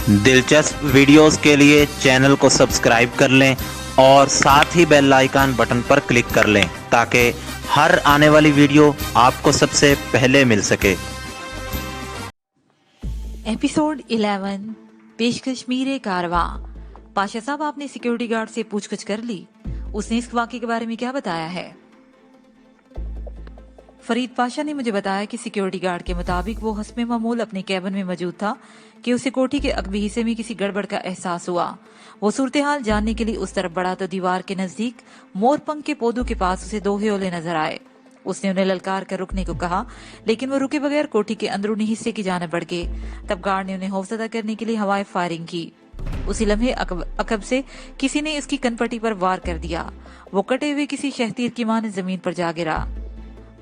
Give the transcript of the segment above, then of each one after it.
दिलचस्प वीडियोस के लिए चैनल को सब्सक्राइब कर लें और साथ ही बेल आइकन बटन पर क्लिक कर लें ताकि हर आने वाली वीडियो आपको सबसे पहले मिल सके। एपिसोड 11 पेशकश मीरे कारवा। पाशा साहब, आपने सिक्योरिटी गार्ड से पूछताछ कर ली? उसने इस वाक़े के बारे में क्या बताया है? फरीद पाशा ने मुझे बताया कि सिक्योरिटी गार्ड के मुताबिक वो हस्बे मामूल अपने कैबिन में मौजूद था कि उसे कोठी के अगबी हिस्से में किसी गड़बड़ का एहसास हुआ। वो सूरत हाल जानने के लिए उस तरफ बढ़ा तो दीवार के नजदीक मोरपंख के पौधों के पास उसे दो ह्योले नजर आए। उसने उन्हें ललकार कर रुकने को कहा, लेकिन वो रुके बगैर कोठी के अंदरूनी हिस्से की जाने बढ़ गए। तब गार्ड ने उन्हें खौफजदा करने के लिए हवाई फायरिंग की। उसी लम्हे अकब से किसी ने इसकी कनपट्टी पर वार कर दिया। वो कटे हुए किसी शहतीर की माने जमीन पर जा गिरा।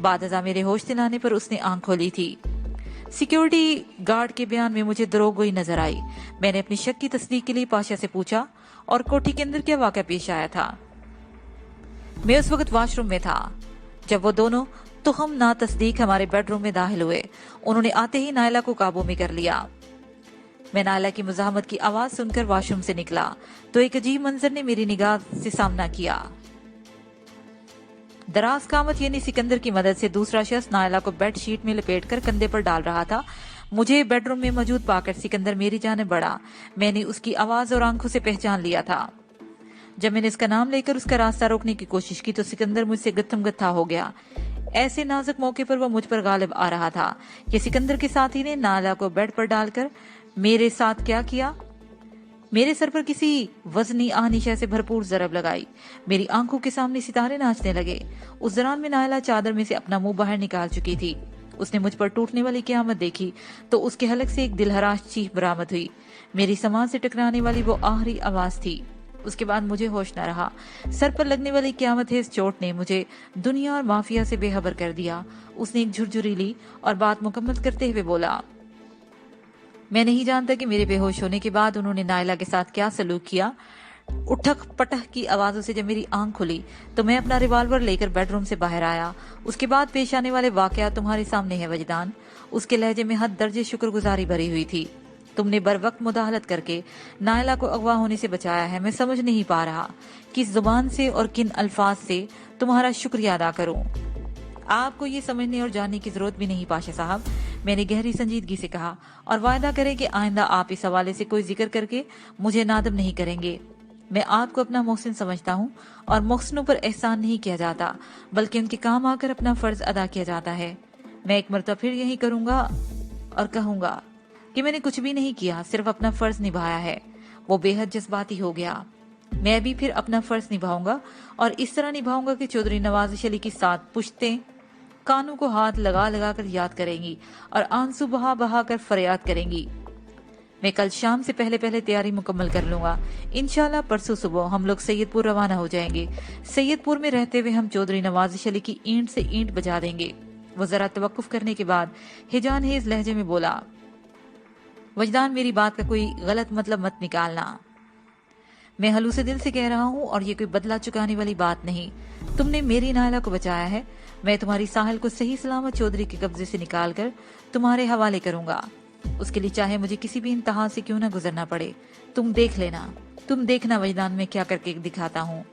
बाद मेरे होश दिलाने पर उसने आंख खोली थी। सिक्योरिटी गार्ड के बयान में मुझे दरोगोई नजर आई। मैंने अपनी शक की तस्दीक के लिए पाशा से पूछा, और कोठी के अंदर क्या वाक़या पेश आया था? मैं उस वक्त वॉशरूम में था जब वो दोनों तुहम ना तस्दीक हमारे बेडरूम में दाखिल हुए। उन्होंने आते ही नायला को काबू में कर लिया। मैं नायला की मुजाहमत की आवाज सुनकर वॉशरूम से निकला तो एक अजीब मंजर ने मेरी निगाह से सामना किया। दराज कामत यानी सिकंदर की मदद से दूसरा शख्स नायला को बेड शीट में लपेटकर कंधे पर डाल रहा था। मुझे बेडरूम में मौजूद पाकर सिकंदर मेरी जाने बढ़ा। मैंने उसकी आवाज और आंखों से पहचान लिया था। जब मैंने इसका नाम लेकर उसका रास्ता रोकने की कोशिश की तो सिकंदर मुझसे गत्थम गत्था हो गया। ऐसे नाजुक मौके पर वह मुझ पर गालिब आ रहा था कि सिकंदर के साथी ने नायला को बेड पर डालकर मेरे साथ क्या किया। मेरे सर पर किसी वजनी आहनिशा से भरपूर जरब लगाई। मेरी आंखों के सामने सितारे नाचने लगे। उस दौरान में नायला चादर में से अपना मुंह बाहर निकाल चुकी थी। उसने मुझ पर टूटने वाली क़यामत देखी तो उसके हलक से एक दिलहराश चीख बरामद हुई। मेरी सामान से टकराने वाली वो आखिरी आवाज थी। उसके बाद मुझे होश न रहा। सर पर लगने वाली क़यामत है इस चोट ने मुझे दुनिया और माफिया से बेखबर कर दिया। उसने एक झुरझुरी ली और बात मुकम्मल करते हुए बोला, मैं नहीं जानता कि मेरे बेहोश होने के बाद उन्होंने नायला के साथ क्या सलूक किया। उठक पटक की आवाजों से जब मेरी आंख खुली तो मैं अपना रिवॉल्वर लेकर बेडरूम से बाहर आया। उसके बाद पेश आने वाले वाकया तुम्हारे सामने है वजदान। उसके लहजे में हद दर्जे शुक्रगुजारी भरी हुई थी। तुमने बर वक्त मुदाहलत करके नायला को अगवा होने से बचाया है। मैं समझ नहीं पा रहा किस जुबान से और किन अल्फाज से तुम्हारा शुक्रिया अदा करूं। आपको ये समझने और जानने की जरूरत भी नहीं पाशा साहब, मैंने गहरी संजीदगी से कहा, और वायदा करें कि आइंदा आप इस हवाले से कोई जिक्र करके मुझे नादम नहीं करेंगे। मैं आपको अपना मोहसिन समझता हूँ और मोहसिनों पर एहसान नहीं किया जाता बल्कि उनके काम आकर अपना फर्ज अदा किया जाता है। मैं एक मरतबा फिर यही करूंगा और कहूंगा कि मैंने कुछ भी नहीं किया, सिर्फ अपना फर्ज निभाया है। वो बेहद जज्बाती हो गया। मैं भी फिर अपना फर्ज निभाऊंगा और इस तरह निभाऊंगा कि चौधरी नवाज़िश अली की साथ पुश्तें कानों को हाथ लगा लगा कर याद करेंगी और आंसू बहा बहा कर फरियाद करेंगी। मैं कल शाम से पहले पहले तैयारी मुकम्मल कर लूंगा। इंशाल्लाह परसों सुबह हम लोग सैयदपुर रवाना हो जाएंगे। सैयदपुर में रहते हुए हम चौधरी नवाज़िश अली की ईंट से ईंट बजा देंगे। वो जरा तवक्कुफ करने के बाद हिजान हेज लहजे में बोला, वजदान, मेरी बात का कोई गलत मतलब मत निकालना। मैं हलूसे दिल से कह रहा हूँ और ये कोई बदला चुकाने वाली बात नहीं। तुमने मेरी नायला को बचाया है। मैं तुम्हारी साहिल को सही सलामत चौधरी के कब्जे से निकालकर तुम्हारे हवाले करूंगा। उसके लिए चाहे मुझे किसी भी इंतहा से क्यों ना गुजरना पड़े। तुम देख लेना, तुम देखना वजदान में क्या करके दिखाता हूँ।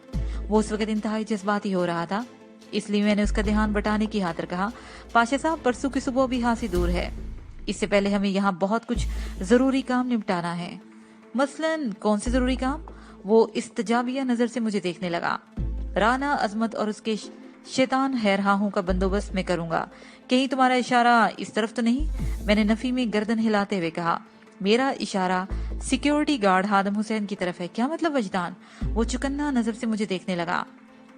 वो उस वक्त इंतहाई जज्बाती हो रहा था, इसलिए मैंने उसका ध्यान बटाने की खातिर कहा, पाशा साहब, परसों की सुबह भी हासी दूर है। इससे पहले हमें यहाँ बहुत कुछ जरूरी काम निपटाना है। मसलन कौन से जरूरी काम? वो इस्तजाबिया नजर से मुझे देखने लगा। राना अजमत और उसके शैतान हैरहाहों का बंदोबस्त मैं करूंगा। कहीं तुम्हारा इशारा इस तरफ तो नहीं? मैंने नफी में गर्दन हिलाते हुए कहा। मेरा इशारा सिक्योरिटी गार्ड हादम हुसैन की तरफ है। क्या मतलब वजदान? वो चुकन्ना नजर से मुझे देखने लगा।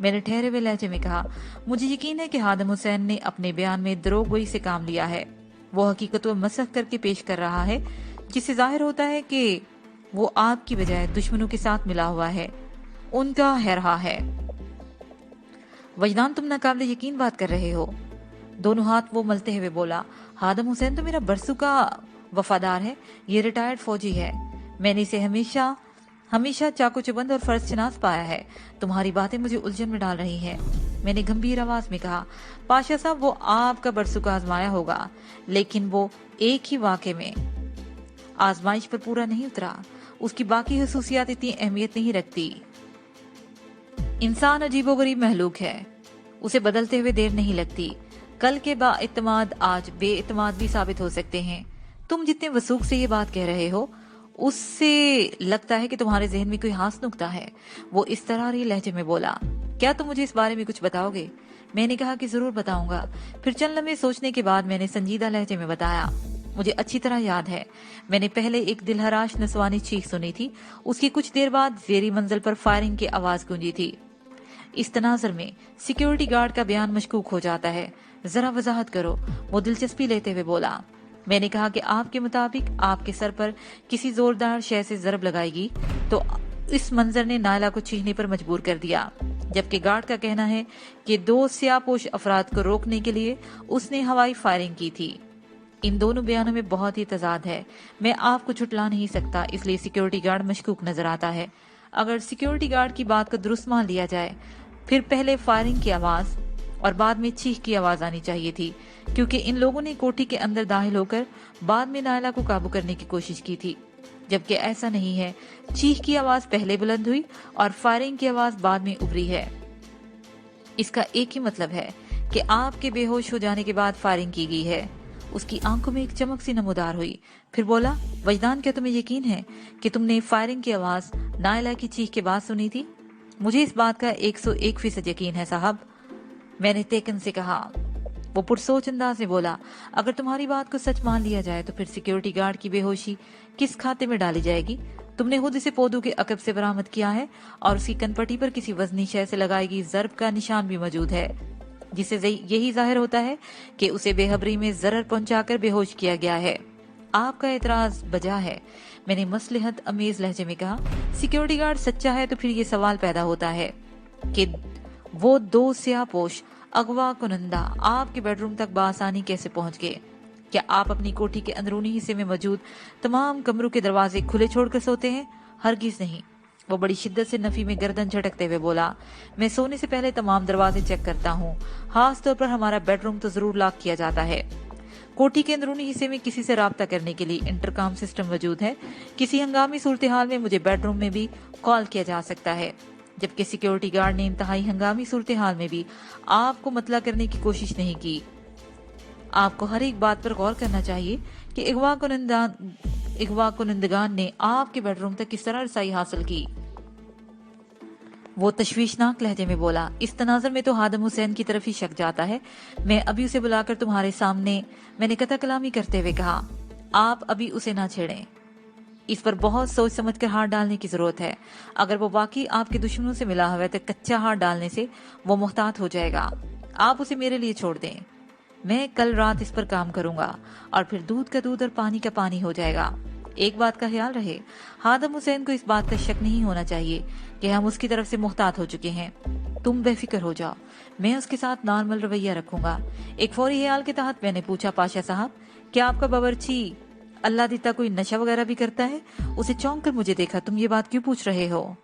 मैंने ठहरे हुए लहजे में कहा, मुझे यकीन है कि हादम हुसैन ने अपने बयान में दरोगोई से काम लिया है। वो हकीकत को मसख करके पेश कर रहा है, जिससे जाहिर होता है कि वो आपकी बजाय दुश्मनों के साथ मिला हुआ है, उनका हैरहा है। वजदान, तुम नाकाबिले यकीन बात कर रहे हो। दोनों हाथ वो मलते हुए बोला, हादम हुसैन तो मेरा बरसों का वफादार है। ये रिटायर्ड फौजी है। मैंने इसे हमेशा हमेशा चाकू चुबंद और फर्ज शनास पाया है। तुम्हारी बातें मुझे उलझन में डाल रही हैं। मैंने गंभीर आवाज में कहा, पाशा साहब, वो आपका बरसों का आजमाया होगा, लेकिन वो एक ही वाक़े में आजमाइश पर पूरा नहीं उतरा, उसकी बाकी खसूसियात इतनी अहमियत नहीं रखती। इंसान अजीबोगरीब महलूक है, उसे बदलते हुए देर नहीं लगती। कल के बाइत्माद आज बेइत्माद भी साबित हो सकते हैं। तुम जितने वसूख से ये बात कह रहे हो, उससे लगता है कि तुम्हारे जहन में कोई हास नुक्ता है। वो इस तरह लहजे में बोला, क्या तुम मुझे इस बारे में कुछ बताओगे? मैंने कहा कि जरूर बताऊंगा। फिर चंद लम्हे सोचने के बाद मैंने संजीदा लहजे में बताया, मुझे अच्छी तरह याद है, मैंने पहले एक दिलहराश नस्वानी चीख सुनी थी। उसकी कुछ देर बाद जेरी मंजिल पर फायरिंग की आवाज गूंजी थी। इस तनाजर में सिक्योरिटी गार्ड का बयान मशकूक हो जाता है। जरा वजाहत करो, वो दिलचस्पी लेते हुए बोला। मैंने कहा कि आपके मुताबिक आपके सर पर किसी जोरदार शय से जरब लगाएगी तो इस मंजर ने नायला को चीखने पर मजबूर कर दिया, जबकि गार्ड का कहना है कि 2 स्याहपोश अफराद को रोकने के लिए उसने हवाई फायरिंग की थी। इन दोनों बयानों में बहुत ही तजाद है। मैं आपको छुटला नहीं सकता, इसलिए सिक्योरिटी गार्ड मशकूक नजर आता है। अगर सिक्योरिटी गार्ड की बात को दुरुस्त मान लिया जाए, फिर पहले फायरिंग की आवाज और बाद में चीख की आवाज आनी चाहिए थी, क्योंकि इन लोगों ने कोठी के अंदर दाखिल होकर बाद में नायला को काबू करने की कोशिश की थी, जबकि ऐसा नहीं है। चीख की आवाज पहले बुलंद हुई और फायरिंग की आवाज बाद में उभरी है। इसका एक ही मतलब है कि आपके बेहोश हो जाने के बाद फायरिंग की गई है। उसकी आंखों में एक चमक सी नमूदार हुई। फिर बोला, वजदान, क्या तुम्हें यकीन है कि तुमने फायरिंग की आवाज नायला की चीख के बाद सुनी थी? मुझे इस बात का 101% यकीन है साहब, मैंने तेकन से कहा। वो पुरसोच अंदाज में बोला, अगर तुम्हारी बात को सच मान लिया जाए तो फिर सिक्योरिटी गार्ड की बेहोशी किस खाते में डाली जाएगी? तुमने खुद इसे पौधों के अकब से बरामद किया है और उसकी कनपट्टी पर किसी वजनी शय से लगाई गई जरब का निशान भी मौजूद है, जिससे यही जाहिर होता है कि उसे बेखबरी में जरर पहुंचाकर बेहोश किया गया है। आपका एतराज बजा है, मैंने मसलहत अमेज लहजे में कहा। सिक्योरिटी गार्ड सच्चा है तो फिर ये सवाल पैदा होता है कि वो 2 स्याहपोश अगवा कुनंदा आपके बेडरूम तक बासानी कैसे पहुंच गए? क्या आप अपनी कोठी के अंदरूनी हिस्से में मौजूद तमाम कमरों के दरवाजे खुले छोड़कर सोते हैं? हरगिज नहीं। वो बड़ी शिद्दत से नफी में गर्दन झटकते हुए बोला, मैं सोने से पहले तमाम दरवाजे चेक करता हूँ। खास तौर पर हमारा बेडरूम तो जरूर लॉक किया जाता है। कोठी के अंदरूनी हिस्से में किसी से राब्ता करने के लिए इंटरकॉम सिस्टम मौजूद है। किसी हंगामी सूरत हाल में मुझे बेडरूम में भी कॉल किया जा सकता है, जबकि सिक्योरिटी गार्ड ने इंतहाई हंगामी सूरत हाल में भी आपको मतला करने की कोशिश नहीं की। आपको हर एक बात पर गौर करना चाहिए कि अगवा कुनंदगान ने आपके बेडरूम तक किस तरह रसाई हासिल की। वो तशवीशनाक लहजे में बोला, इस तनाजर में तो हादम हुसैन की तरफ ही शक जाता है। मैं अभी उसे बुलाकर तुम्हारे सामने, मैंने कता कलामी करते हुए कहा, आप अभी उसे ना छेड़ें। इस पर बहुत सोच समझ कर हाथ डालने की जरूरत है। अगर वो वाकई आपके दुश्मनों से मिला हुआ है तो कच्चा हाथ डालने से वो मुहतात हो जाएगा। आप उसे मेरे लिए छोड़ दें, मैं कल रात इस पर काम करूंगा और फिर दूध का दूध और पानी का पानी हो जाएगा। एक बात का ख्याल रहे, हादम हुसैन को इस बात का शक नहीं होना चाहिए कि हम उसकी तरफ से मुहतात हो चुके हैं। तुम बेफिक्र हो जाओ, मैं उसके साथ नॉर्मल रवैया रखूंगा। एक फौरी ख्याल के तहत मैंने पूछा, पाशा साहब, क्या आपका बावर्ची अल्लाह दीता कोई नशा वगैरह भी करता है? उसे चौंक कर मुझे देखा, तुम ये बात क्यों पूछ रहे हो?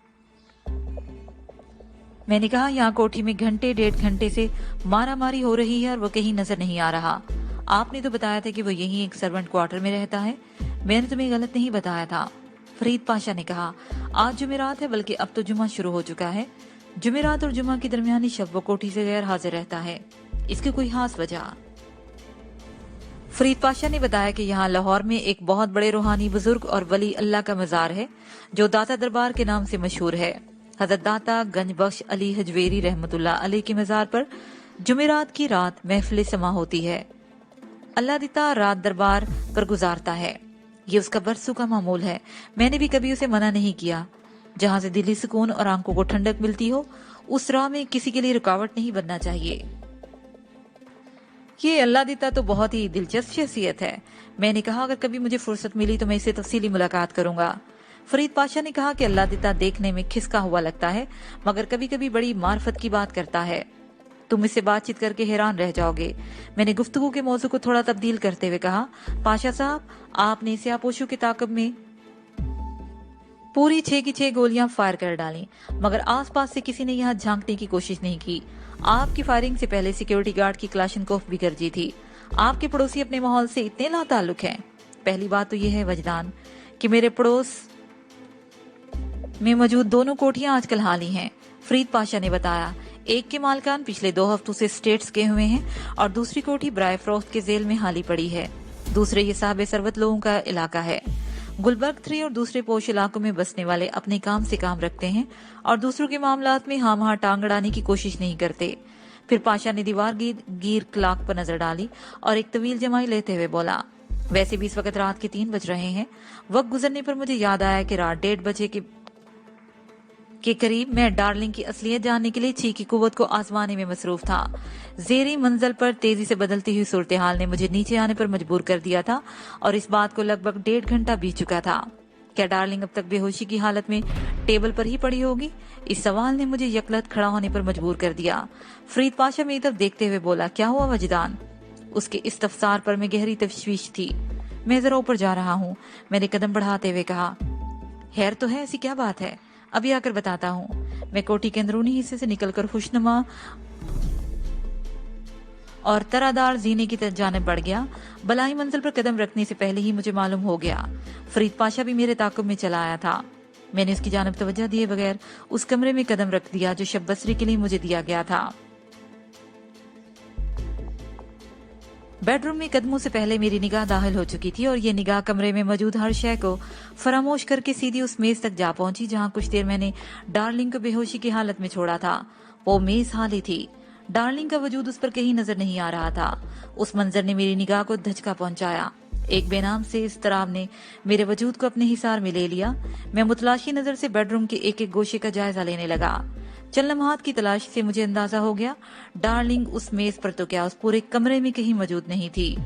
मैंने कहा, यहाँ कोठी में घंटे 1.5 घंटे से मारा मारी हो रही है और वो कहीं नजर नहीं आ रहा। आपने तो बताया था कि वो यहीं एक सर्वेंट क्वार्टर में रहता है। मैंने तुम्हें गलत नहीं बताया था। फरीद पाशा ने कहा, आज जुमेरात है, बल्कि अब तो जुमा शुरू हो चुका है। जुमेरात और जुमा की दरमियानी शब वो कोठी से गैर हाजिर रहता है। इसकी कोई खास वजह? फरीद पाशा ने बताया कि यहाँ लाहौर में एक बहुत बड़े रूहानी बुजुर्ग और वली अल्लाह का मजार है जो दाता दरबार के नाम से मशहूर है। हजरत दाता गंज बख्श अली हजवेरी रहमतुल्लाह अलैह के मजार पर जुमेरात की रात महफिल समा होती है। अल्लाह दीता रात दरबार पर गुजारता है, ये उसका बरसों का मामूल है। मैंने भी कभी उसे मना नहीं किया। जहाँ से दिली सुकून और आंखों को ठंडक मिलती हो, उस राह में किसी के लिए रुकावट नहीं बनना चाहिए। ये अल्लाह दीता तो बहुत ही दिलचस्प शख्सियत है। मैंने कहा, अगर कभी मुझे फुर्सत मिली तो मैं इससे तफसीली मुलाकात करूंगा। फरीद पाशा ने कहा कि अल्लाह दीता देखने में खिसका हुआ लगता है, मगर कभी कभी बड़ी मार्फत की बात करता है। तुम इससे बातचीत करके हैरान रह जाओगे। मैंने गुफ्तगू के मौजू को थोड़ा तब्दील करते हुए कहा, पाशा साहब, आपने स्याहपोशों के ताकब में पूरी 6 की 6 गोलियां फायर कर डाली, मगर आसपास से किसी ने यहाँ झांकने की कोशिश नहीं की। आपकी फायरिंग से पहले सिक्योरिटी गार्ड की क्लाशनकोफ भी गरजी थी। आपके पड़ोसी अपने माहौल से इतने लाताल्लुक हैं। पहली बात तो यह है वजदान, कि मेरे पड़ोस में मौजूद दोनों कोठियां आजकल हाली हैं। फरीद पाशा ने बताया, एक के मालकान पिछले 2 हफ्तों से स्टेट्स गए हुए हैं और दूसरी कोठी ब्रायफ्रोस्ट के जेल में हाली पड़ी है। दूसरे ये साहब सरवत लोगों का इलाका है। गुलबर्ग 3 और दूसरे पोश इलाकों में बसने वाले अपने काम से काम रखते हैं और दूसरों के मामलात में हाँ टांग अड़ाने की कोशिश नहीं करते। फिर पाशा ने दीवार गिर क्लाक पर नजर डाली और एक तवील जमाई लेते हुए बोला, वैसे भी इस वक्त रात के 3 बज रहे हैं। वक्त गुजरने पर मुझे याद आया कि रात 1:30 बजे के करीब मैं डार्लिंग की असलियत जानने के लिए ची की कुव्वत को आजमाने में मसरूफ था। जेरी मंजिल पर तेजी से बदलती हुई सूरत हाल ने मुझे नीचे आने पर मजबूर कर दिया था और इस बात को लगभग 1.5 घंटा बीत चुका था। क्या डार्लिंग अब तक बेहोशी की हालत में टेबल पर ही पड़ी होगी? इस सवाल ने मुझे यकलत खड़ा होने पर मजबूर कर दिया। फरीद पाशा मेरी तरफ देखते हुए बोला, क्या हुआ वजदान? उसके इस्तफसार पर मैं गहरी तशवीश थी। मैं जरा ऊपर जा रहा हूँ, मैंने कदम बढ़ाते हुए कहा। खैर तो है, ऐसी क्या बात है? अभी आकर बताता हूँ। मैं कोठी के अंदरूनी हिस्से से निकलकर खुशनुमा और तरादार जीने की जानिब बढ़ गया। बलाई मंजिल पर कदम रखने से पहले ही मुझे मालूम हो गया फरीद पाशा भी मेरे ताकुब में चला आया था। मैंने उसकी जानिब तवज्जो दिए बगैर उस कमरे में कदम रख दिया जो शब बसरी के लिए मुझे दिया गया था। बेडरूम में कदमों से पहले मेरी निगाह दाखिल हो चुकी थी और ये निगाह कमरे में मौजूद हर शय को फरामोश करके सीधी उस मेज तक जा पहुंची जहां कुछ देर मैंने डार्लिंग को बेहोशी की हालत में छोड़ा था। वो मेज खाली थी। डार्लिंग का वजूद उस पर कहीं नजर नहीं आ रहा था। उस मंजर ने मेरी निगाह को धचका पहुंचाया। एक बेनाम से इज़्तिराब ने मेरे वजूद को अपने हिसार में ले लिया। मैं मुतलाशी नजर से बेडरूम के एक एक गोशे का जायजा लेने लगा। चंद लम्हात की तलाश से मुझे अंदाजा हो गया डार्लिंग उस मेज पर तो क्या उस पूरे कमरे में कहीं मौजूद नहीं थी।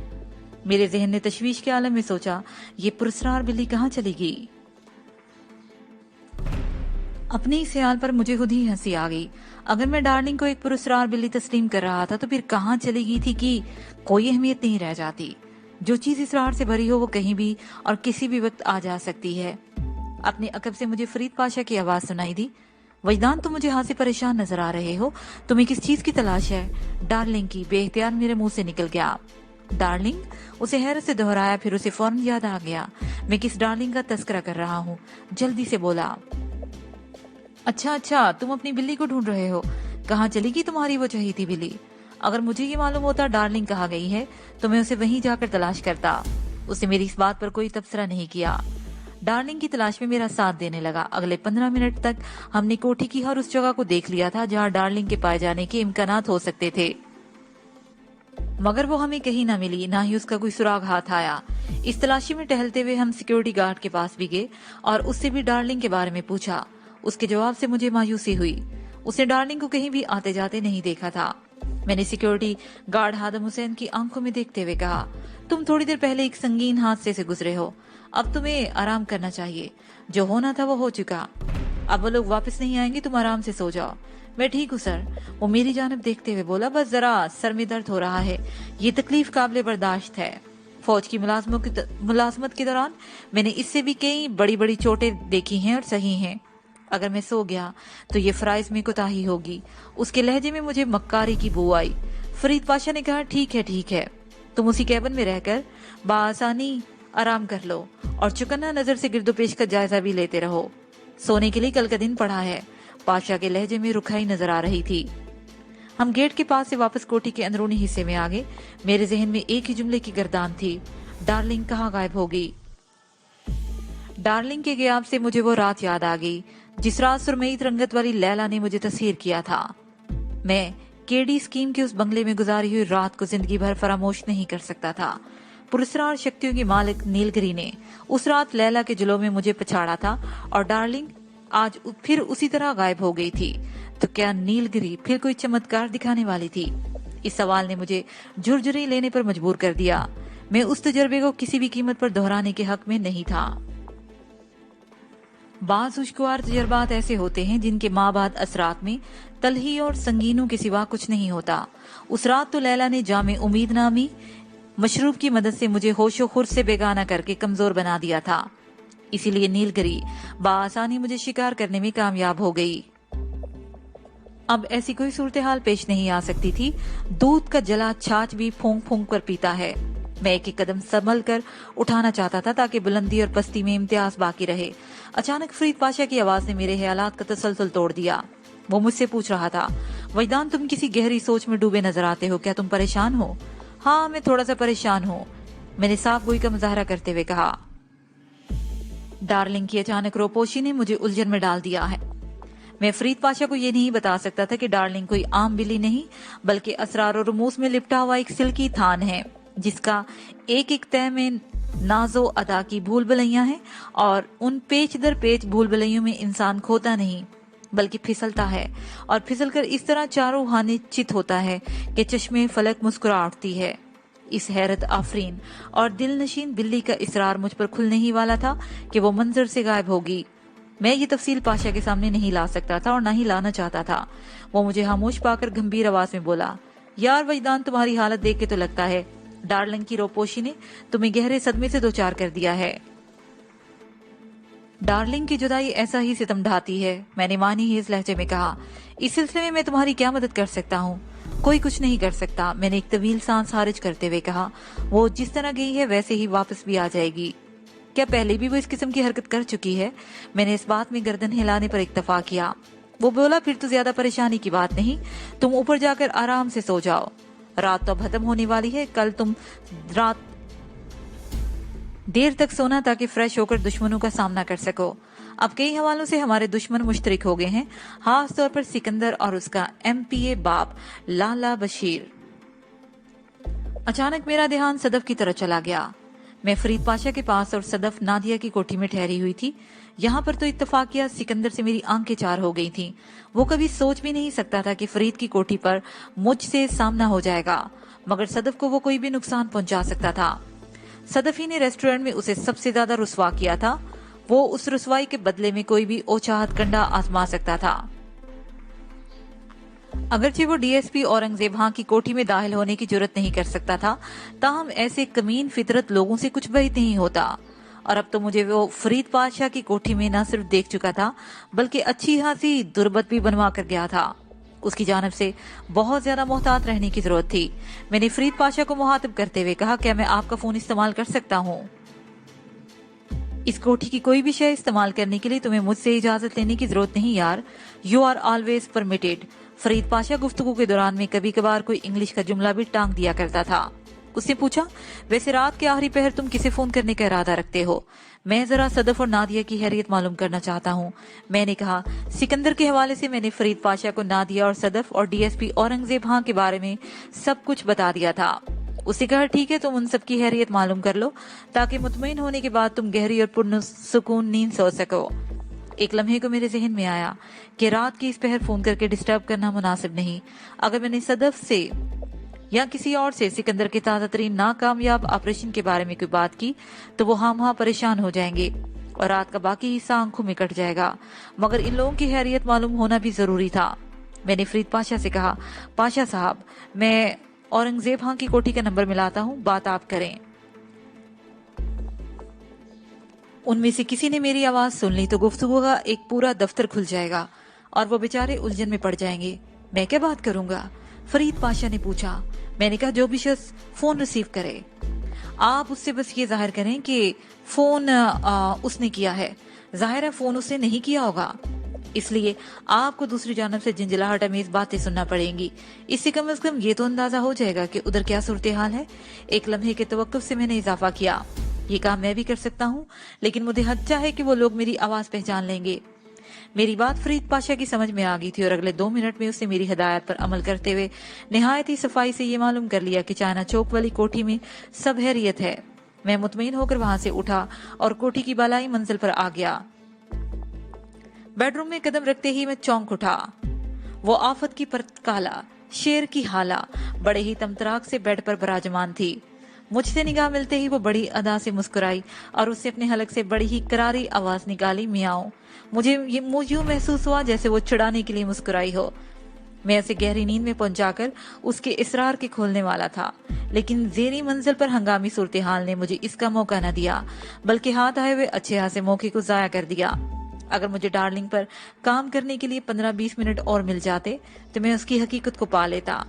मेरे जहन ने तशवीश के आलम में सोचा, ये पुरस्कार बिल्ली कहाँ चली गई? अपने इस ख्याल पर मुझे खुद ही हंसी आ गई। अगर मैं डार्लिंग को एक पुरस्कार बिल्ली तस्लीम कर रहा था तो फिर कहाँ चली गई थी कि कोई अहमियत नहीं रह जाती। जो चीज इसरार से भरी हो वो कहीं भी और किसी भी वक्त आ जा सकती है। अपने अकब से मुझे फरीद पाशा की आवाज सुनाई दी, वजदान तुम मुझे हाथ से परेशान नजर आ रहे हो, तुम्हें किस चीज की तलाश है? डार्लिंग की। बेइख्तियार मेरे मुंह से निकल गया। डार्लिंग? उसे हैरत से दोहराया, फिर उसे फौरन याद आ गया मैं किस डार्लिंग का तस्करा कर रहा हूँ। जल्दी से बोला, अच्छा तुम अपनी बिल्ली को ढूंढ रहे हो। कहाँ चली गई तुम्हारी वो चहेती बिल्ली? अगर मुझे ये मालूम होता डार्लिंग कहाँ गई है तो मैं उसे वहीं जाकर तलाश करता। उसे मेरी इस बात पर कोई तबसरा नहीं किया। डार्लिंग की तलाश में मेरा साथ देने लगा। अगले 15 मिनट तक हमने कोठी की हर उस जगह को देख लिया था जहाँ डार्लिंग के पाए जाने के इम्कानात हो सकते थे, मगर वो हमें कहीं ना मिली, ना ही उसका कोई सुराग हाथ आया। इस तलाशी में टहलते हुए हम सिक्योरिटी गार्ड के पास भी गए और उससे भी डार्लिंग के बारे में पूछा। उसके जवाब से मुझे मायूसी हुई। उसने डार्लिंग को कहीं भी आते जाते नहीं देखा था। मैंने सिक्योरिटी गार्ड हादम हुसैन की आंखों में देखते हुए कहा, तुम थोड़ी देर पहले एक संगीन हादसे से गुजरे हो, अब तुम्हें आराम करना चाहिए। जो होना था वो हो चुका, अब वो लोग वापस नहीं आएंगे, तुम आराम से सो जाओ। मैं ठीक हूँ सर, वो मेरी जानब देखते हुए बोला, बस जरा सर में दर्द हो रहा है, ये तकलीफ काबिल बर्दाश्त है। फौज की मुलाजमत के दौरान मैंने इससे भी कई बड़ी बड़ी चोटें देखी हैं और सही हैं। अगर मैं सो गया तो ये फराइज में कोताही होगी। उसके लहजे में मुझे मक्कारी की बू आई। फरीद पाशा ने कहा, ठीक है, तुम उसी कैबिन में रहकर बासानी आराम कर लो और चुकन्ना नजर से गिरदोपेश का जायजा भी लेते रहो। सोने के लिए कल का दिन पड़ा है। पाशा के लहजे में रुखाई नजर आ रही थी। हम गेट के पास से वापस कोठी के अंदरूनी हिस्से में आ गए। मेरे जहन में एक ही जुमले की गर्दान थी, डार्लिंग कहाँ गायब हो गई? डार्लिंग के गियाब से मुझे वो रात याद आ गई जिस रात सुरमई रंगत वाली लैला ने मुझे तस्वीर किया था। मैं केडी स्कीम के उस बंगले में गुजारी हुई रात को जिंदगी भर फरामोश नहीं कर सकता था। पुरस्कार शक्तियों की मालिक नीलगिरी ने उस रात लैला के जुलों में मुझे पछाड़ा था और डार्लिंग आज फिर उसी तरह गायब हो गई थी। तो क्या नीलगिरी फिर कोई चमत्कार दिखाने वाली थी? इस सवाल ने मुझे झुरझुरी लेने पर मजबूर कर दिया। मैं उस तजर्बे को किसी भी कीमत पर दोहराने के हक में नहीं था। बाज़ खुशगवार तजर्बात ऐसे होते हैं जिनके माँ बाद असरात में तलही और संगीनों के सिवा कुछ नहीं होता। उस रात तो लैला ने जामे उम्मीद नामी मशरूब की मदद से मुझे होशो खुर से बेगाना करके कमजोर बना दिया था। इसीलिए नीलगिरी बासानी मुझे शिकार करने में कामयाब हो गई। अब ऐसी कोई सूरत हाल पेश नहीं आ सकती थी। दूध का जला छाछ भी फूंक फूंक कर पीता है। मैं एक एक कदम संभल कर उठाना चाहता था ताकि बुलंदी और पस्ती में इम्तियाज बाकी रहे। अचानक फरीद पाशा की आवाज ने मेरे ख्यालात का तसलसल तोड़ दिया। वो मुझसे पूछ रहा था, वजदान तुम किसी गहरी सोच में डूबे नजर आते हो, क्या तुम परेशान हो? हाँ, मैं थोड़ा सा परेशान हूँ, मैंने साफ गोई का मुजाहरा करते हुए कहा। डार्लिंग की अचानक रोपोशी ने मुझे उलझन में डाल दिया है। मैं फरीद पाशा को ये नहीं बता सकता था कि डार्लिंग कोई आम बिल्ली नहीं बल्कि असरार और रमूस में लिपटा हुआ एक सिल्की थान है जिसका एक एक तह में नाजो अदा की भूल भुलैयां हैं और उन पेच दर पेच भूल भुलैयों में इंसान खोता नहीं बल्कि फिसलता है और फिसलकर इस तरह चारों खाने चित होता है कि चश्मे फलक मुस्कुरा उठती है। इस हैरत आफरीन और दिल नशीन बिल्ली का इसरार मुझ पर खुलने ही वाला था कि वो मंजर से गायब होगी। मैं ये तफसील पाशा के सामने नहीं ला सकता था और ना ही लाना चाहता था। वो मुझे खामोश पाकर गंभीर आवाज में बोला, यार वजदान, तुम्हारी हालत देख के तो लगता है डार्लिंग की रोपोशी ने तुम्हें गहरे सदमे से दो चार कर दिया है। डार्लिंग की जुदाई ऐसा ही सितम ढाती है, मैंने मानी ही इस लहजे में कहा। इस सिलसिले में मैं तुम्हारी क्या मदद कर सकता हूँ? कोई कुछ नहीं कर सकता, मैंने एक तवील सांस खारिज करते हुए कहा। वो जिस तरह गई है वैसे ही वापस भी आ जाएगी। क्या पहले भी वो इस किस्म की हरकत कर चुकी है? मैंने इस बात में गर्दन हिलाने पर इत्तफा किया। वो बोला, फिर तो ज्यादा परेशानी की बात नहीं, तुम ऊपर जाकर आराम से सो जाओ, रात तो अब खत्म होने वाली है, कल तुम रात देर तक सोना ताकि फ्रेश होकर दुश्मनों का सामना कर सको। अब कई हवालों से हमारे दुश्मन मुश्तरिक हो गए हैं, खास तौर पर सिकंदर और उसका MPA बाप लाला बशीर। अचानक मेरा ध्यान सदफ की तरफ चला गया। मैं फरीद पाशा के पास और सदफ नादिया की कोठी में ठहरी हुई थी। यहाँ पर तो इत्तफाकिया सिकंदर से मेरी आंखें चार हो गई थीं। वो कभी सोच भी नहीं सकता था कि फरीद की कोठी पर मुझसे सामना हो जाएगा, मगर सदफ को वो कोई भी नुकसान पहुंचा सकता था। सदफ ही ने रेस्टोरेंट में उसे सबसे ज्यादा रुस्वा किया था। वो उस रुस्वाई के बदले में कोई भी ओछा हथकंडा आजमा सकता था। अगरचे वो DSP औरंगजेब खां की कोठी में दाखिल होने की जुर्रत नहीं कर सकता था, ताहम ऐसे कमीन फितरत लोगों से कुछ बैद नहीं होता। और अब तो मुझे वो फरीद पाशा की कोठी में न सिर्फ देख चुका था बल्कि अच्छी खासी दुर्बत भी बनवा कर गया था। उसकी जानब से बहुत ज्यादा मोहतात रहने की जरूरत थी। मैंने फरीद पाशा को मुहातिब करते हुए कहा, क्या मैं आपका फोन इस्तेमाल कर सकता हूँ? इस कोठी की कोई भी शय इस्तेमाल करने के लिए तुम्हें मुझसे इजाजत लेने की जरूरत नहीं यार, you are always permitted. Farid Pasha गुफ्तगू के दौरान में कभी कभार कोई इंग्लिश का जुमला भी टांग दिया करता था। उसने पूछा, वैसे रात के आखिरी पहर तुम किसे फोन करने का इरादा रखते हो? मैं जरा सदफ और नादिया की हैरियत मालूम करना चाहता हूँ, मैंने कहा। सिकंदर के हवाले से मैंने फरीद पाशा को नादिया और सदफ और DSP औरंगजेब खां के बारे में सब कुछ बता दिया था। उसे कहा, ठीक है, तुम उन सब की हैरियत मालूम कर लो ताकि मुतमईन होने के बाद तुम गहरी और पुरसुकून नींद सो सको। एक लम्हे को मेरे जहन में आया कि रात की इस पहर फोन करके डिस्टर्ब करना मुनासिब नहीं। अगर मैंने सदफ से या किसी और से सिकंदर के ताजा तरीन नाकामयाब ऑपरेशन के बारे में कोई बात की तो वो हम परेशान हो जाएंगे और रात का बाकी हिस्सा आंखों में कट जाएगा। मगर इन लोगों की हैरियत मालूम होना भी जरूरी था। मैंने फरीद पाशा से कहा, पाशा साहब, मैं औरंगजेब खां की कोठी का नंबर मिलाता हूँ, बात आप करें। उनमें से किसी ने मेरी आवाज सुन ली तो गुफ्तगू का एक पूरा दफ्तर खुल जाएगा और वो बेचारे उलझन में पड़ जाएंगे। मैं क्या बात करूंगा? फरीद पाशा ने पूछा। मैंने कहा, जो भी शख्स फोन रिसीव करे आप उससे बस ये जाहिर करें कि फोन उसने किया है। जाहिर है फोन उसने नहीं किया होगा, इसलिए आपको दूसरी जानब से झंझलाहट अमेज बातें सुनना पड़ेंगी। इससे कम से कम ये तो अंदाजा हो जाएगा कि उधर क्या सूरत हाल है। एक लम्हे के तवक्कुफ से मैंने इजाफा किया, ये काम मैं भी कर सकता हूँ, लेकिन मुझे हच्चा है कि वो लोग मेरी आवाज पहचान लेंगे। मेरी बात फरीद पाशा की समझ में आ गई थी और अगले 2 मिनट में उसने मेरी हिदायत पर अमल करते हुए निहायत ही सफाई से ये मालूम कर लिया कि चाइना चौक वाली कोठी में सब हैरियत है। मैं मुतमईन होकर वहां से उठा और कोठी की बालाई मंजिल पर आ गया। बेडरूम में कदम रखते ही मैं चौंक उठा। वो आफत की परत काला शेर की हाला बड़े ही तमतराक से बेड पर बराजमान थी। मुझसे निगाह मिलते ही वो बड़ी अदा से मुस्कुराई और उससे अपने हलक से बड़ी ही करारी आवाज निकाली, मियाओ। मुझे यूं महसूस हुआ जैसे वो चिढ़ाने के लिए मुस्कुराई हो। मैं उसे गहरी नींद में पहुंचाकर उसके इसरार के खोलने वाला था, लेकिन जेरी मंजिल पर हंगामी सूरत हाल ने मुझे इसका मौका न दिया, बल्कि हाथ आए हुए अच्छे खासे मौके को जाया कर दिया। अगर मुझे डार्लिंग पर काम करने के लिए 15-20 मिनट और मिल जाते तो मैं उसकी हकीकत को पा लेता।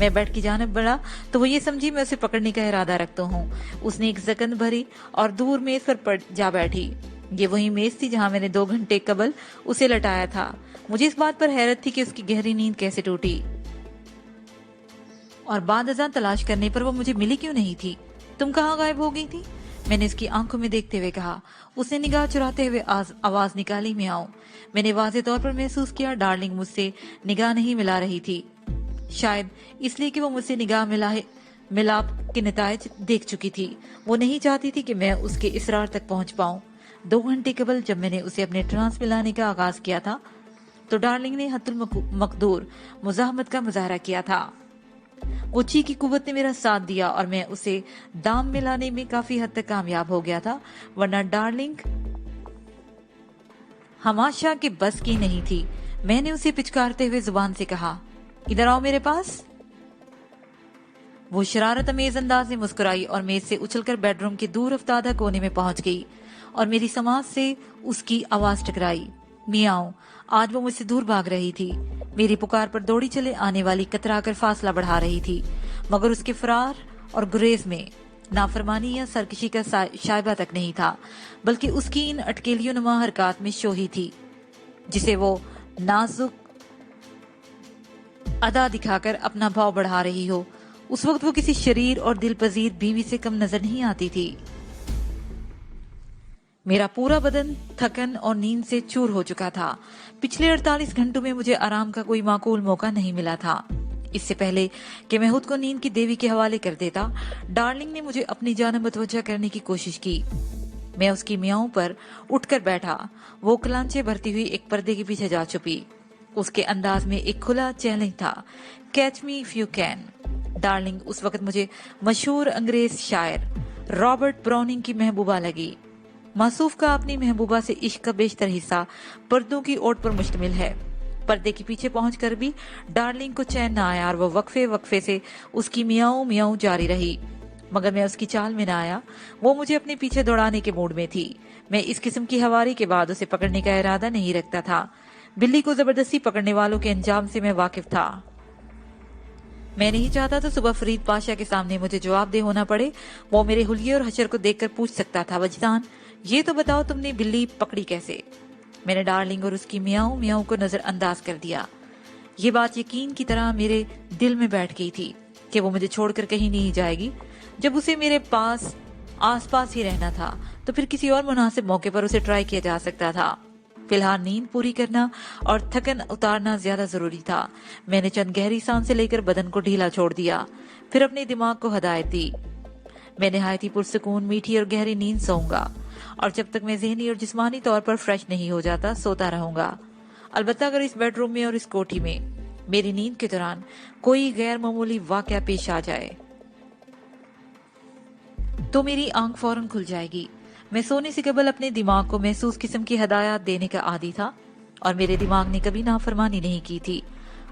मैं बेड की जानिब बढ़ा तो वो ये समझी मैं उसे पकड़ने का इरादा रखता हूँ। उसने एक जकन भरी और दूर मेज पर जा बैठी। ये वही मेज थी जहाँ मैंने 2 घंटे कबल उसे लटाया था। मुझे इस बात पर हैरत थी कि उसकी गहरी नींद कैसे टूटी और बाद अज़ां तलाश करने पर वो मुझे मिली क्यों नहीं थी। तुम कहाँ गायब हो गई थी? मैंने उसकी आंखों में देखते हुए कहा। उसने निगाह चुराते हुए आवाज निकाली, मियाऊं। मैंने वाज़े तौर पर महसूस किया डार्लिंग मुझसे निगाह नहीं मिला रही थी। शायद इसलिए कि वो मुझसे निगाह मिलाप के नतायज देख चुकी थी। वो नहीं चाहती थी कि मैं उसके इसरार तक पहुंच पाऊं। 2 घंटे कबल जब मैंने उसे अपने ट्रांस मिलाने का आगाज किया था तो डार्लिंग ने हद्दुल मकदूर मुजाहमत का मुजाहरा किया था। वो ची की कुव्वत ने मेरा साथ दिया और मैं उसे दाम मिलाने में काफी हद तक कामयाब हो गया था, वरना डार्लिंग हमाशा के बस की नहीं थी। मैंने उसे पिचकारते हुए जुबान से कहा, इधर आओ मेरे पास। वो शरारत अमेज अंदाज में मुस्कुराई और मेज से उछलकर बेडरूम के दूर अफ्तादा कोने में पहुंच गई और मेरी समाज से उसकी आवाज टकराई, मियाऊं। आज वो मुझसे दूर भाग रही थी। मेरी पुकार पर दौड़ी चले आने वाली कतराकर फासला बढ़ा रही थी, मगर उसके फरार और गुरेज में नाफरमानी या सरकशी का शायबा तक नहीं था, बल्कि उसकी इन अटकेलियों नुमा हरकत में शोही थी, जिसे वो नाजुक अदा दिखाकर अपना भाव बढ़ा रही हो। उस वक्त वो किसी शरीर और दिल पजीर बीवी से कम नजर नहीं आती थी। मेरा पूरा बदन थकन और नींद से चूर हो चुका था। पिछले 48 घंटों में मुझे आराम का कोई माकूल मौका नहीं मिला था। इससे पहले कि मैं खुद को नींद की देवी के हवाले कर देता, डार्लिंग ने मुझे अपनी जानिब मुतवज्जा करने की कोशिश की। मैं उसकी मियाओं पर उठकर बैठा। वो कलांचे भरती हुई एक पर्दे के पीछे जा छुपी। उसके अंदाज में एक खुला चैलेंज था, catch me if you can. Darling उस वक्त मुझे मशहूर अंग्रेज शायर रॉबर्ट ब्राउनिंग की महबूबा लगी। मासूफ का अपनी महबूबा से इश्क का बेशतर हिस्सा पर्दों की ओट पर मुश्तमिल है। पर्दे के पीछे पहुंचकर भी डार्लिंग को चैन न आया और वो वक्फे वक्फे से उसकी मियाऊं मियाऊं जारी रही, मगर मैं उसकी चाल में न आया। वो मुझे अपने पीछे दौड़ाने के मूड में थी। मैं इस किस्म की हवारी के बाद उसे पकड़ने का इरादा नहीं रखता था। बिल्ली को जबरदस्ती पकड़ने वालों के अंजाम से मैं वाकिफ था। मैं नहीं चाहता था सुबह फरीद पाशा के सामने मुझे जवाबदेह होना पड़े। वो मेरे हुलिये और हशर को देखकर पूछ सकता था, वजदान ये तो बताओ तुमने बिल्ली पकड़ी कैसे? मैंने डार्लिंग और उसकी मियाऊं मियाऊं को नजरअंदाज कर दिया। ये बात यकीन की तरह मेरे दिल में बैठ गई थी कि वो मुझे छोड़कर कहीं नहीं जाएगी। जब उसे मेरे पास आसपास ही रहना था तो फिर किसी और मुनासिब मौके पर उसे ट्राई किया जा सकता था। फिलहाल नींद पूरी करना और थकन उतारना ज्यादा जरूरी था। मैंने चंद गहरी सांसें लेकर बदन को ढीला छोड़ दिया, फिर अपने दिमाग को हदायत दी। मैं निहायती पुरसुकून मीठी और गहरी नींद सोऊंगा और जब तक मैं ज़हनी और जिस्मानी तौर पर फ्रेश नहीं हो जाता सोता रहूंगा। अलबत्ता अगर इस बेडरूम में और इस कोठी में मेरी नींद के दौरान कोई गैर मामूली वाकया पेश आ जाए तो मेरी आंख फौरन खुल जाएगी। मैं सोने से कबल अपने दिमाग को महसूस किस्म की हदायत देने का आदी था और मेरे दिमाग ने कभी नाफरमानी नहीं की थी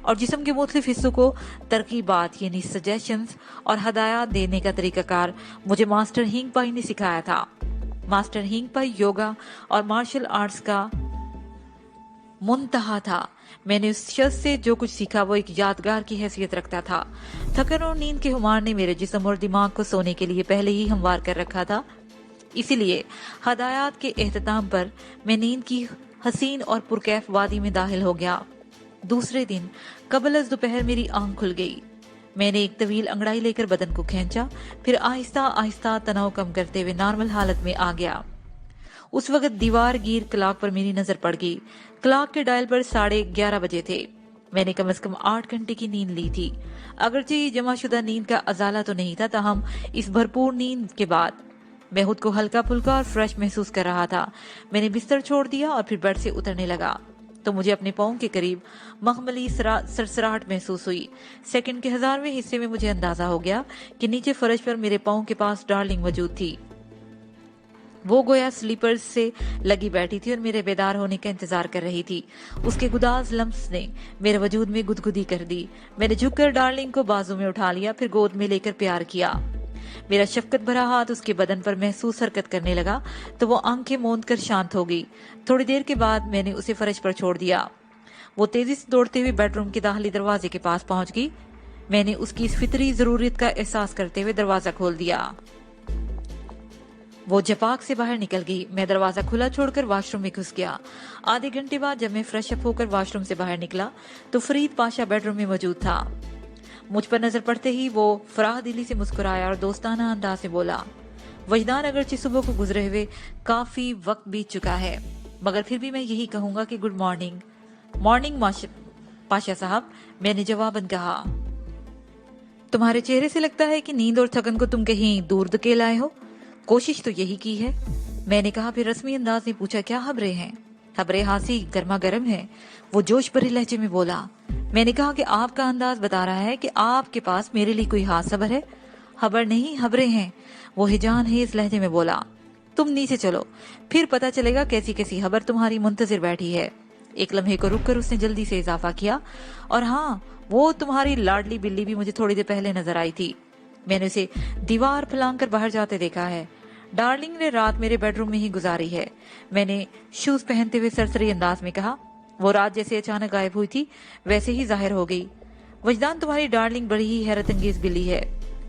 और जिस्म के मुख्तलिफ हिस्सों को तरकीबात यानी सजेशंस और हदायत देने का तरीकाकार मुझे मास्टर हिंग पाई ने सिखाया था। मास्टर हिंग पाई योगा और मार्शल आर्ट्स का मुंतहा था। मैंने उस शख्स से जो कुछ सीखा वो एक यादगार की हैसियत रखता था। थकन और नींद के हुमार ने मेरे जिस्म और दिमाग को सोने के लिए पहले ही हमवार कर रखा था। इसीलिए हदायत के एहतमाम पर मैं नींद की हसीन और पुरकैफ वादी में दाखिल हो गया। दूसरे दिन कबल अज़ दोपहर मेरी आंख खुल गई। मैंने एक तवील अंगड़ाई लेकर बदन को खींचा, फिर आहिस्ता आहिस्ता तनाव कम करते हुए नॉर्मल हालत में आ गया। उस वक्त दीवार गिर क्लॉक पर मेरी नजर पड़ गई। क्लॉक के डायल पर 11:30 बजे थे। मैंने कम से कम 8 घंटे की नींद ली थी। अगरचे ये जमाशुदा नींद का अजाला तो नहीं था, ताहम इस भरपूर नींद के बाद मैं खुद को हल्का फुल्का और फ्रेश महसूस कर रहा था। मैंने बिस्तर छोड़ दिया और फिर बेड से उतरने लगा तो मुझे अपने पाँव के करीब मखमली सरसराहट महसूस हुई। सेकंड के 1000वें हिस्से में मुझे अंदाजा हो गया कि नीचे फर्श पर मेरे पाँव के पास डार्लिंग मौजूद थी। वो गोया स्लीपर्स से लगी बैठी थी और मेरे बेदार होने का इंतजार कर रही थी। उसके गुदाज लम्स ने मेरे वजूद में गुदगुदी कर दी। मैंने झुककर डार्लिंग को बाजू में उठा लिया, फिर गोद में लेकर प्यार किया। मेरा शफकत भरा हाथ उसके बदन पर महसूस हरकत करने लगा तो वो आंखें मूंद कर शांत हो गई। थोड़ी देर के बाद मैंने उसे फर्श पर छोड़ दिया। वो तेजी से दौड़ते हुए बेडरूम के दाखिली दरवाजे के पास पहुंच गई। मैंने उसकी इस फितरी जरूरत का एहसास करते हुए दरवाजा खोल दिया। वो झपाक से बाहर निकल गई। मैं दरवाजा खुला छोड़कर वॉशरूम में घुस गया। आधे घंटे बाद जब मैं फ्रेश अप होकर वॉशरूम से बाहर निकला तो फरीद पाशा बेडरूम में मौजूद था। मुझ पर नजर पड़ते ही वो फराह दिली से मुस्कुराया और दोस्ताना अंदाज से बोला, वजदान, अगरचे सुबह को गुजरे हुए काफी वक्त बीत चुका है, मगर फिर भी मैं यही कहूंगा कि गुड मॉर्निंग। मॉर्निंग पाशा साहब, मैंने जवाबन कहा। तुम्हारे चेहरे से लगता है कि नींद और थकन को तुम कहीं दूर धकेल आए हो। कोशिश तो यही की है, मैंने कहा। फिर रस्मी अंदाज में पूछा, क्या खबरें हैं? खबरें हासी गर्मा गर्म है, वो जोश भरे लहजे में बोला। मैंने कहा कि आपका अंदाज बता रहा है कि आपके पास मेरे लिए कोई खास खबर है। खबर नहीं, खबरें हैं, वो हिजान है इस लहजे में बोला। तुम नीचे चलो, फिर पता चलेगा कैसी कैसी खबर तुम्हारी मुंतजिर बैठी है। एक लम्हे को रुक कर उसने जल्दी से इजाफा किया, और हाँ, वो तुम्हारी लाडली बिल्ली भी मुझे थोड़ी देर पहले नजर आई थी। मैंने उसे दीवार फलांग कर बाहर जाते देखा है। डार्लिंग ने रात मेरे बेडरूम में ही गुजारी है, मैंने शूज पहनते हुए सरसरी अंदाज में कहा। वो रात जैसे अचानक गायब हुई थी वैसे ही जाहिर हो गई। वजदान, तुम्हारी डार्लिंग बड़ी ही हैरत अंगेज बिल्ली है,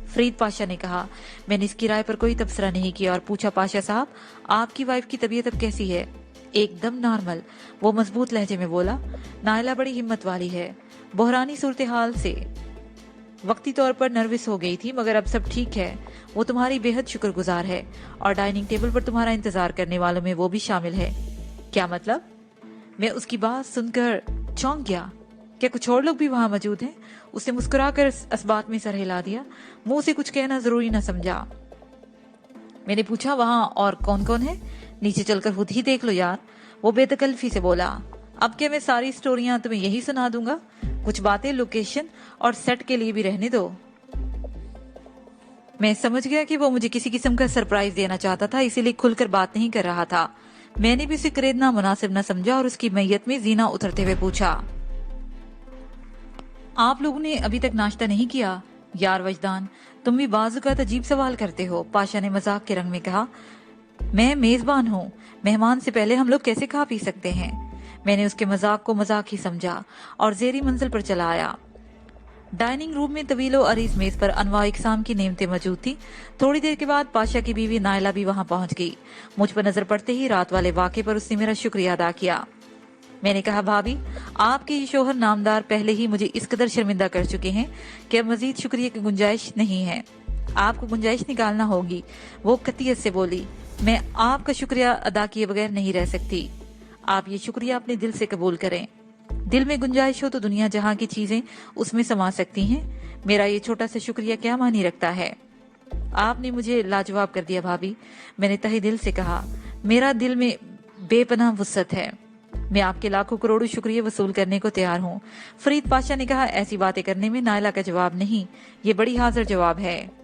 फरीद पाशा ने कहा। मैंने इसकी राय पर कोई तबसरा नहीं किया और पूछा, पाशा साहब, आपकी वाइफ की तबीयत अब कैसी है? एकदम नॉर्मल, वो मजबूत लहजे में बोला। नायला बड़ी हिम्मत वाली है, बहरानी सूरत हाल से वक्ती तौर पर नर्वस हो गई थी, मगर अब सब ठीक है। वो तुम्हारी बेहद शुक्रगुजार है और डाइनिंग टेबल पर तुम्हारा इंतजार करने वालों में वो भी शामिल है। क्या मतलब? मैं उसकी बात सुनकर चौंक गया। क्या कुछ और लोग भी वहां मौजूद हैं? उसने मुस्कुराकर इस बात में सर हिला दिया। मुंह से कुछ कहना जरूरी न समझा। मैंने पूछा, वहां और कौन कौन है? नीचे चलकर खुद ही देख लो यार, वो बेतकल्फी से बोला। अब क्या मैं सारी स्टोरियां तुम्हें यही सुना दूंगा? कुछ बातें लोकेशन और सेट के लिए भी रहने दो। मैं समझ गया कि वो मुझे किसी किस्म का सरप्राइज देना चाहता था, इसीलिए खुलकर बात नहीं कर रहा था। मैंने भी उसे खरीदना मुनासिब न समझा और उसकी मैयत में जीना उतरते हुए पूछा, आप लोगों ने अभी तक नाश्ता नहीं किया? यार वजदान, तुम भी बाजू का अजीब सवाल करते हो, पाशा ने मजाक के रंग में कहा। मैं मेजबान हूँ, मेहमान से पहले हम लोग कैसे खा पी सकते हैं? मैंने उसके मजाक को मजाक ही समझा और जेरी मंजिल पर चला आया। डाइनिंग रूम में तवीलो अरीज मेज पर अनवा इकसाम की नेमतें मौजूद थी। थोड़ी देर के बाद पाशा की बीवी नायला भी वहां पहुंच गई। मुझ पर नजर पड़ते ही रात वाले वाक़े पर उसने मेरा शुक्रिया अदा किया। मैंने कहा, भाभी, आपके ये शोहर नामदार पहले ही मुझे इस कदर शर्मिंदा कर चुके हैं कि अब मजीद शुक्रिया की गुंजाइश नहीं है। आपको गुंजाइश निकालना होगी, वो कतियत से बोली। मैं आपका शुक्रिया अदा किए बगैर नहीं रह सकती। आप ये शुक्रिया अपने दिल से कबूल करें। दिल में गुंजाइश हो तो दुनिया जहां की चीजें उसमें समा सकती हैं। मेरा ये छोटा सा शुक्रिया क्या मानी रखता है? आपने मुझे लाजवाब कर दिया भाभी, मैंने तहे दिल से कहा। मेरा दिल में बेपनाह वुसअत है, मैं आपके लाखों करोड़ों शुक्रिया वसूल करने को तैयार हूँ। फरीद पाशा ने कहा, ऐसी बातें करने में नायला का जवाब नहीं, ये बड़ी हाजिर जवाब है।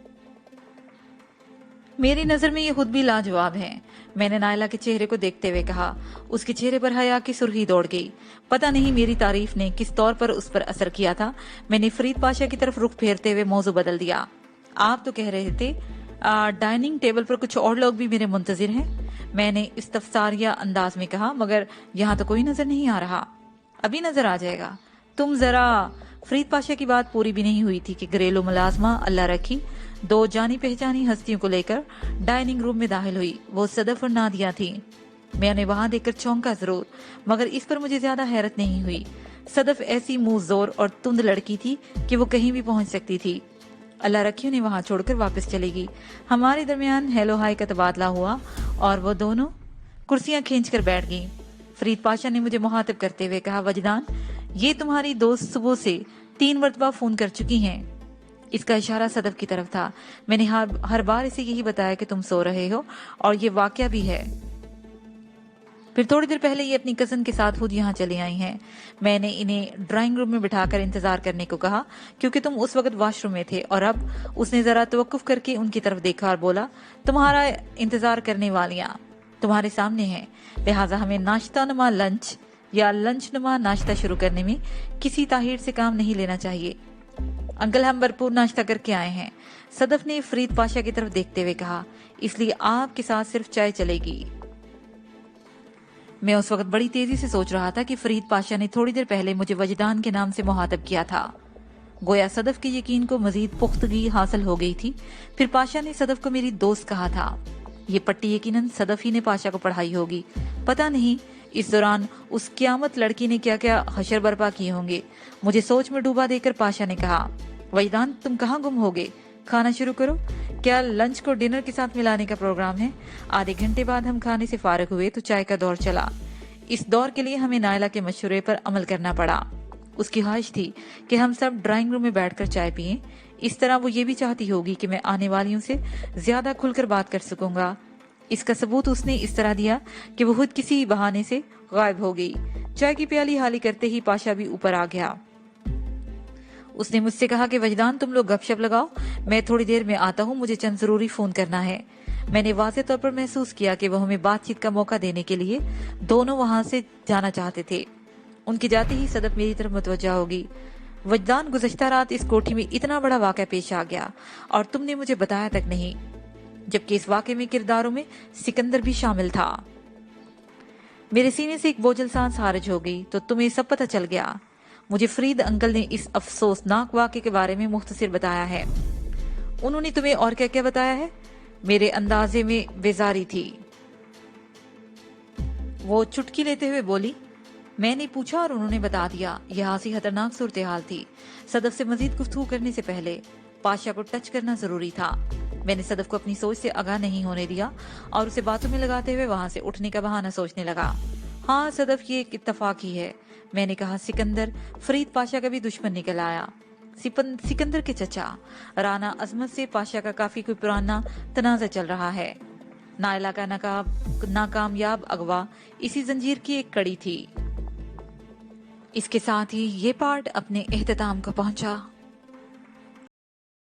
मेरी नजर में ये खुद भी लाजवाब है, मैंने नायला के चेहरे को देखते हुए कहा। उसके चेहरे पर हया की सुर्खी दौड़ गई। पता नहीं मेरी तारीफ ने किस तौर पर उस पर असर किया था। मैंने फरीद पाशा की तरफ रुख फेरते हुए मौजू बदल दिया। आप तो कह रहे थे डाइनिंग टेबल पर कुछ और लोग भी मेरे मुंतजिर हैं। मैंने इस्तफसारिया अंदाज में कहा, मगर यहाँ तो कोई नजर नहीं आ रहा। अभी नजर आ जाएगा, तुम जरा। फरीद पाशा की बात पूरी भी नहीं हुई थी कि घरेलू मुलाजमा अल्लाह रखी दो जानी पहचानी हस्तियों को लेकर डाइनिंग रूम में दाखिल हुई। वो सदफ और नादिया थी। मैं उन्हें वहां देखकर चौंका जरूर, मगर इस पर मुझे ज्यादा हैरत नहीं हुई। सदफ ऐसी मुंह जोर और तुंद लड़की थी कि वो कहीं भी पहुंच सकती थी। अल्लाह रखी उन्हें वहां छोड़कर वापस चलेगी। हमारे दरमियान हेलो हाय का तबादला हुआ और वो दोनों कुर्सियां खींचकर बैठ गईं। फरीद पाशा ने मुझे मुहातिब करते हुए कहा, वजदान, ये तुम्हारी दोस्त सुबह से 3 मरतबा फोन कर चुकी हैं। इसका इशारा सदफ की तरफ था। मैंने हर बार इसे यही बताया कि तुम सो रहे हो, और ये वाकया भी है। फिर थोड़ी देर पहले ये अपनी कजन के साथ खुद यहाँ चली आई हैं। मैंने इन्हें ड्राइंग रूम में बिठाकर इंतजार करने को कहा, क्योंकि तुम उस वक्त वॉशरूम में थे। और अब उसने जरा तवक्कुफ करके उनकी तरफ देखा और बोला, तुम्हारा इंतजार करने वालियां तुम्हारे सामने हैं, लिहाजा हमें नाश्ता नुमा लंच या लंच नुमा नाश्ता शुरू करने में किसी ताहीर से काम नहीं लेना चाहिए। अंकल, हम भरपूर नाश्ता करके आए हैं, सदफ ने फरीद पाशा की तरफ देखते हुए कहा, इसलिए आपके साथ सिर्फ चाय चलेगी। मैं उस वक्त बड़ी तेजी से सोच रहा था कि फरीद पाशा ने थोड़ी देर पहले मुझे वजदान के नाम से मुहातब किया था। گویا صدف کے یقین کو مزید پختگی حاصل ہو گئی تھی۔ پھر پاشا نے صدف کو میری دوست کہا تھا۔ یہ پٹی یقیناً صدف ہی نے پاشا کو پڑھائی ہوگی۔ پتہ نہیں اس دوران اس قیامت لڑکی نے کیا کیا حشر برپا کیے ہوں گے۔ مجھے سوچ میں ڈوبا دیکھ کر پاشا نے کہا، وجدان تم کہاں گم ہوگے؟ کھانا شروع کرو۔ کیا لنچ کو ڈنر کے ساتھ ملانے کا پروگرام ہے؟ آدھے گھنٹے بعد ہم کھانے سے فارغ ہوئے تو چائے کا دور چلا۔ اس دور کے لیے ہمیں نائلہ کے مشورے پر عمل کرنا پڑا۔ اس کی خواہش تھی کہ ہم سب ڈرائنگ روم میں بیٹھ کر چائے پئیں۔ اس طرح وہ یہ بھی چاہتی ہوگی کہ میں آنے والیوں سے زیادہ کھل کر بات کر سکوں گا۔ اس کا ثبوت اس نے اس طرح دیا کہ وہ خود کسی بہانے سے غائب ہو گئی۔ چائے کی پیالی خالی کرتے ہی پاشا بھی اوپر آ گیا۔ اس نے مجھ سے کہا کہ وجدان تم لوگ گپ شپ لگاؤ، میں تھوڑی دیر میں آتا ہوں، مجھے چند ضروری فون کرنا ہے۔ میں نے واضح طور پر محسوس کیا کہ وہ ہمیں بات چیت کا موقع دینے کے لیے دونوں وہاں سے جانا چاہتے تھے۔ ان کے جاتے ہی صدف میری طرف متوجہ ہوگی۔ وجدان گزشتہ رات اس کوٹھی میں اتنا بڑا واقعہ پیش آ گیا اور تم نے مجھے بتایا تک نہیں، جبکہ اس واقعے میں کرداروں میں سکندر بھی شامل تھا۔ میرے سینے سے ایک بوجھل سانس خارج ہو گئی۔ تو تمہیں سب پتہ چل گیا؟ مجھے فرید انکل نے اس افسوسناک واقعے کے بارے میں مختصر بتایا ہے۔ انہوں نے تمہیں اور کیا کیا بتایا ہے؟ میرے اندازے میں بیزاری تھی۔ وہ چٹکی لیتے ہوئے بولی، میں نے پوچھا اور انہوں نے بتا دیا۔ یہ ہاسی خطرناک صورتحال تھی۔ صدف سے مزید گفتگو کرنے سے پہلے پاشا کو ٹچ کرنا ضروری تھا۔ میں نے صدف کو اپنی سوچ سے آگاہ نہیں ہونے دیا اور اسے باتوں میں لگاتے ہوئے وہاں سے اٹھنے کا بہانہ سوچنے لگا۔ ہاں صدف، یہ ایک اتفاق ہی ہے۔ میں نے کہا، سکندر فرید پاشا کا بھی دشمن نکل آیا۔ سکندر کے چچا رانا عظمت سے پاشا کا کافی کوئی پرانا تنازع چل رہا ہے۔ نائلہ کا ناکامیاب اغوا اسی زنجیر کی ایک کڑی تھی۔ اس کے ساتھ ہی یہ پارٹ اپنے اختتام کو پہنچا۔